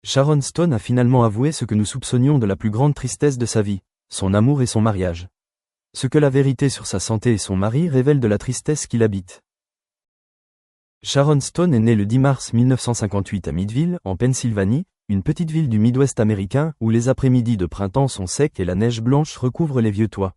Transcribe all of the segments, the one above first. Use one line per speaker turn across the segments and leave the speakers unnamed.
Sharon Stone a finalement avoué ce que nous soupçonnions de la plus grande tristesse de sa vie, son amour et son mariage. Ce que la vérité sur sa santé et son mari révèle de la tristesse qui l'habite. Sharon Stone est née le 10 mars 1958 à Meadville, en Pennsylvanie, une petite ville du Midwest américain où les après-midi de printemps sont secs et la neige blanche recouvre les vieux toits.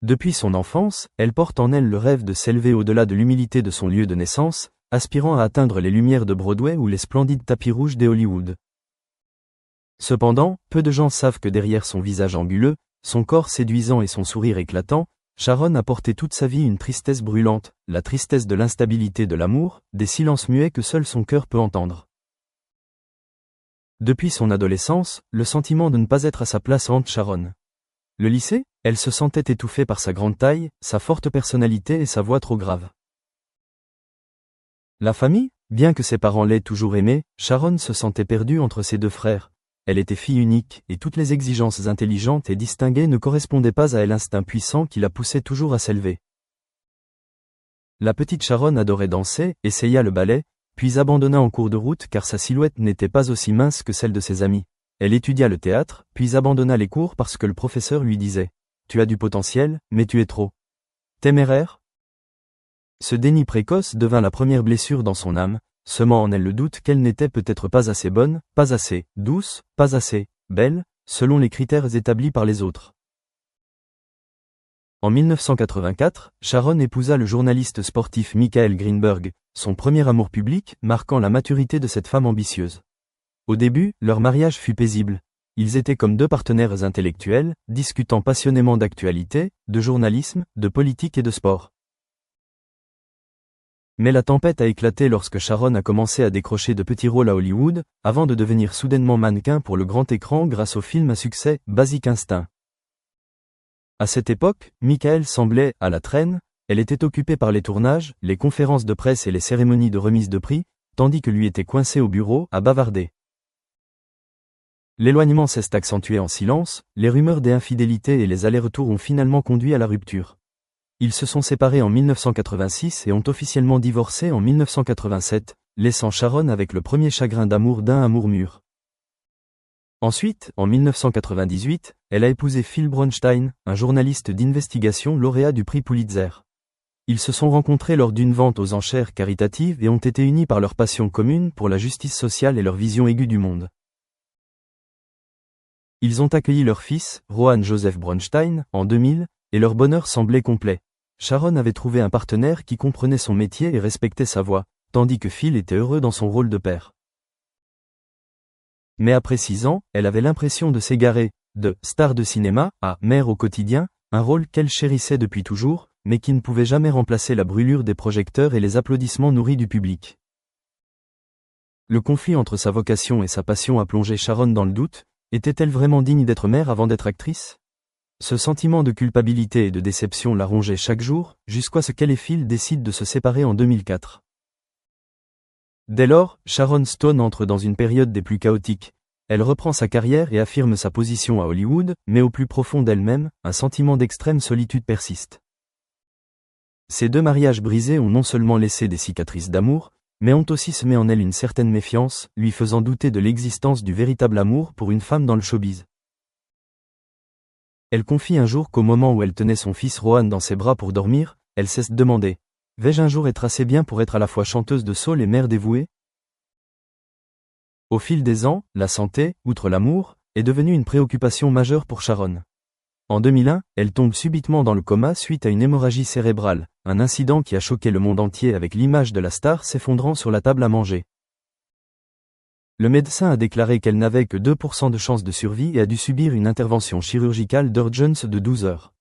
Depuis son enfance, elle porte en elle le rêve de s'élever au-delà de l'humilité de son lieu de naissance, aspirant à atteindre les lumières de Broadway ou les splendides tapis rouges des Hollywood. Cependant, peu de gens savent que derrière son visage anguleux, son corps séduisant et son sourire éclatant, Sharon a porté toute sa vie une tristesse brûlante, la tristesse de l'instabilité de l'amour, des silences muets que seul son cœur peut entendre. Depuis son adolescence, le sentiment de ne pas être à sa place hante Sharon. Le lycée, elle se sentait étouffée par sa grande taille, sa forte personnalité et sa voix trop grave. La famille, bien que ses parents l'aient toujours aimée, Sharon se sentait perdue entre ses deux frères. Elle était fille unique, et toutes les exigences intelligentes et distinguées ne correspondaient pas à l'instinct puissant qui la poussait toujours à s'élever. La petite Sharon adorait danser, essaya le ballet, puis abandonna en cours de route car sa silhouette n'était pas aussi mince que celle de ses amis. Elle étudia le théâtre, puis abandonna les cours parce que le professeur lui disait « Tu as du potentiel, mais tu es trop téméraire ». Ce déni précoce devint la première blessure dans son âme, semant en elle le doute qu'elle n'était peut-être pas assez bonne, pas assez douce, pas assez belle, selon les critères établis par les autres. En 1984, Sharon épousa le journaliste sportif Michael Greenberg, son premier amour public, marquant la maturité de cette femme ambitieuse. Au début, leur mariage fut paisible. Ils étaient comme deux partenaires intellectuels, discutant passionnément d'actualité, de journalisme, de politique et de sport. Mais la tempête a éclaté lorsque Sharon a commencé à décrocher de petits rôles à Hollywood, avant de devenir soudainement mannequin pour le grand écran grâce au film à succès Basic Instinct. À cette époque, Michael semblait à la traîne, elle était occupée par les tournages, les conférences de presse et les cérémonies de remise de prix, tandis que lui était coincé au bureau à bavarder. L'éloignement s'est accentué en silence, les rumeurs des infidélités et les allers-retours ont finalement conduit à la rupture. Ils se sont séparés en 1986 et ont officiellement divorcé en 1987, laissant Sharon avec le premier chagrin d'amour d'un amour mûr. Ensuite, en 1998, elle a épousé Phil Bronstein, un journaliste d'investigation lauréat du prix Pulitzer. Ils se sont rencontrés lors d'une vente aux enchères caritatives et ont été unis par leur passion commune pour la justice sociale et leur vision aiguë du monde. Ils ont accueilli leur fils, Rohan Joseph Bronstein, en 2000, et leur bonheur semblait complet. Sharon avait trouvé un partenaire qui comprenait son métier et respectait sa voix, tandis que Phil était heureux dans son rôle de père. Mais après 6 ans, elle avait l'impression de s'égarer, de star de cinéma à mère au quotidien, un rôle qu'elle chérissait depuis toujours, mais qui ne pouvait jamais remplacer la brûlure des projecteurs et les applaudissements nourris du public. Le conflit entre sa vocation et sa passion a plongé Sharon dans le doute. Était-elle vraiment digne d'être mère avant d'être actrice ? Ce sentiment de culpabilité et de déception la rongeait chaque jour, jusqu'à ce qu'elle et Phil décident de se séparer en 2004. Dès lors, Sharon Stone entre dans une période des plus chaotiques. Elle reprend sa carrière et affirme sa position à Hollywood, mais au plus profond d'elle-même, un sentiment d'extrême solitude persiste. Ces deux mariages brisés ont non seulement laissé des cicatrices d'amour, mais ont aussi semé en elle une certaine méfiance, lui faisant douter de l'existence du véritable amour pour une femme dans le showbiz. Elle confie un jour qu'au moment où elle tenait son fils Rohan dans ses bras pour dormir, elle s'est demandé « Vais-je un jour être assez bien pour être à la fois chanteuse de soul et mère dévouée ?» Au fil des ans, la santé, outre l'amour, est devenue une préoccupation majeure pour Sharon. En 2001, elle tombe subitement dans le coma suite à une hémorragie cérébrale, un incident qui a choqué le monde entier avec l'image de la star s'effondrant sur la table à manger. Le médecin a déclaré qu'elle n'avait que 2% de chance de survie et a dû subir une intervention chirurgicale d'urgence de 12 heures.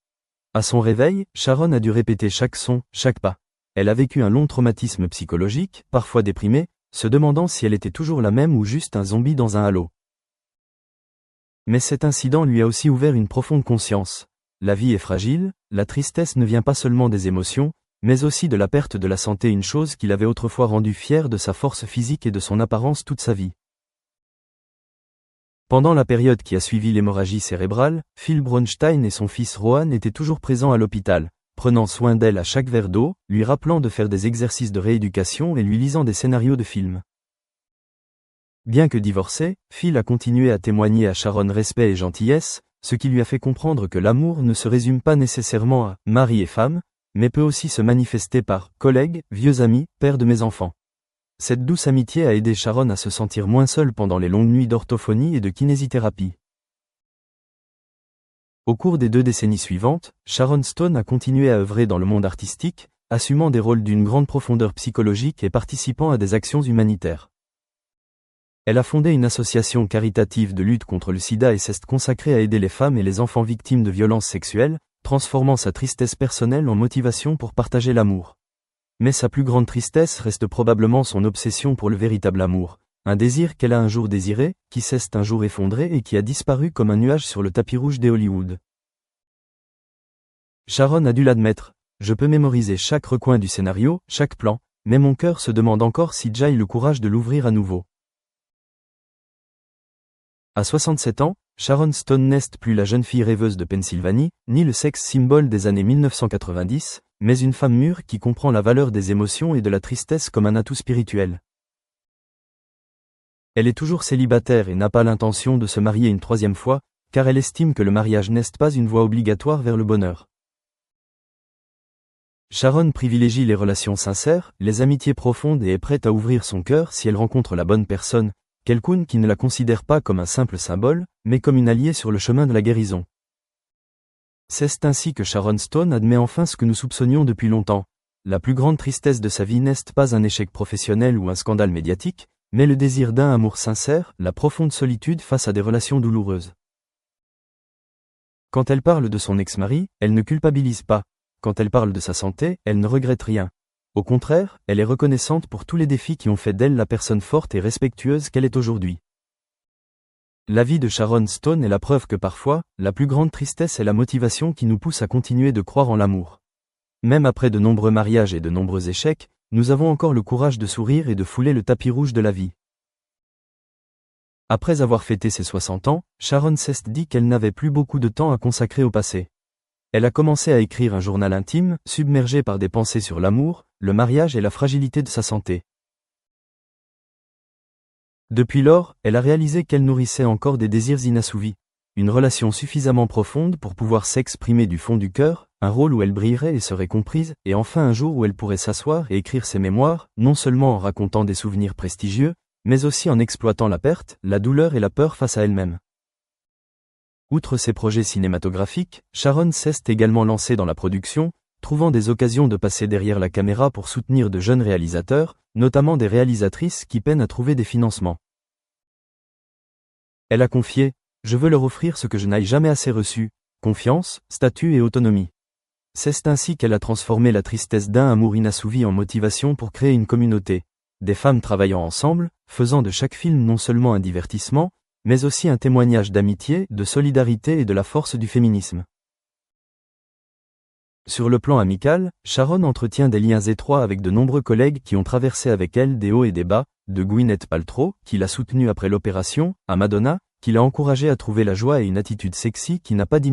À son réveil, Sharon a dû répéter chaque son, chaque pas. Elle a vécu un long traumatisme psychologique, parfois déprimée, se demandant si elle était toujours la même ou juste un zombie dans un halo. Mais cet incident lui a aussi ouvert une profonde conscience. La vie est fragile, la tristesse ne vient pas seulement des émotions, mais aussi de la perte de la santé, une chose qui l'avait autrefois rendue fière de sa force physique et de son apparence toute sa vie. Pendant la période qui a suivi l'hémorragie cérébrale, Phil Bronstein et son fils Rohan étaient toujours présents à l'hôpital, prenant soin d'elle à chaque verre d'eau, lui rappelant de faire des exercices de rééducation et lui lisant des scénarios de films. Bien que divorcée, Phil a continué à témoigner à Sharon respect et gentillesse, ce qui lui a fait comprendre que l'amour ne se résume pas nécessairement à mari et femme, mais peut aussi se manifester par collègue, vieux ami, père de mes enfants. Cette douce amitié a aidé Sharon à se sentir moins seule pendant les longues nuits d'orthophonie et de kinésithérapie. Au cours des 2 décennies suivantes, Sharon Stone a continué à œuvrer dans le monde artistique, assumant des rôles d'une grande profondeur psychologique et participant à des actions humanitaires. Elle a fondé une association caritative de lutte contre le sida et s'est consacrée à aider les femmes et les enfants victimes de violences sexuelles, transformant sa tristesse personnelle en motivation pour partager l'amour. Mais sa plus grande tristesse reste probablement son obsession pour le véritable amour, un désir qu'elle a un jour désiré, qui s'est un jour effondré et qui a disparu comme un nuage sur le tapis rouge des Hollywood. Sharon a dû l'admettre, je peux mémoriser chaque recoin du scénario, chaque plan, mais mon cœur se demande encore si j'ai le courage de l'ouvrir à nouveau. À 67 ans, Sharon Stone n'est plus la jeune fille rêveuse de Pennsylvanie, ni le sexe symbole des années 1990, mais une femme mûre qui comprend la valeur des émotions et de la tristesse comme un atout spirituel. Elle est toujours célibataire et n'a pas l'intention de se marier une 3e fois, car elle estime que le mariage n'est pas une voie obligatoire vers le bonheur. Sharon privilégie les relations sincères, les amitiés profondes et est prête à ouvrir son cœur si elle rencontre la bonne personne, quelqu'un qui ne la considère pas comme un simple symbole, mais comme une alliée sur le chemin de la guérison. C'est ainsi que Sharon Stone admet enfin ce que nous soupçonnions depuis longtemps. La plus grande tristesse de sa vie n'est pas un échec professionnel ou un scandale médiatique, mais le désir d'un amour sincère, la profonde solitude face à des relations douloureuses. Quand elle parle de son ex-mari, elle ne culpabilise pas. Quand elle parle de sa santé, elle ne regrette rien. Au contraire, elle est reconnaissante pour tous les défis qui ont fait d'elle la personne forte et respectueuse qu'elle est aujourd'hui. La vie de Sharon Stone est la preuve que parfois, la plus grande tristesse est la motivation qui nous pousse à continuer de croire en l'amour. Même après de nombreux mariages et de nombreux échecs, nous avons encore le courage de sourire et de fouler le tapis rouge de la vie. Après avoir fêté ses 60 ans, Sharon s'est dit qu'elle n'avait plus beaucoup de temps à consacrer au passé. Elle a commencé à écrire un journal intime, submergé par des pensées sur l'amour, le mariage et la fragilité de sa santé. Depuis lors, elle a réalisé qu'elle nourrissait encore des désirs inassouvis, une relation suffisamment profonde pour pouvoir s'exprimer du fond du cœur, un rôle où elle brillerait et serait comprise, et enfin un jour où elle pourrait s'asseoir et écrire ses mémoires, non seulement en racontant des souvenirs prestigieux, mais aussi en exploitant la perte, la douleur et la peur face à elle-même. Outre ses projets cinématographiques, Sharon s'est également lancée dans la production, trouvant des occasions de passer derrière la caméra pour soutenir de jeunes réalisateurs, notamment des réalisatrices qui peinent à trouver des financements. Elle a confié « Je veux leur offrir ce que je n'ai jamais assez reçu, confiance, statut et autonomie ». C'est ainsi qu'elle a transformé la tristesse d'un amour inassouvi en motivation pour créer une communauté, des femmes travaillant ensemble, faisant de chaque film non seulement un divertissement, mais aussi un témoignage d'amitié, de solidarité et de la force du féminisme. Sur le plan amical, Sharon entretient des liens étroits avec de nombreux collègues qui ont traversé avec elle des hauts et des bas, de Gwyneth Paltrow, qui l'a soutenue après l'opération, à Madonna, qui l'a encouragée à trouver la joie et une attitude sexy qui n'a pas diminué.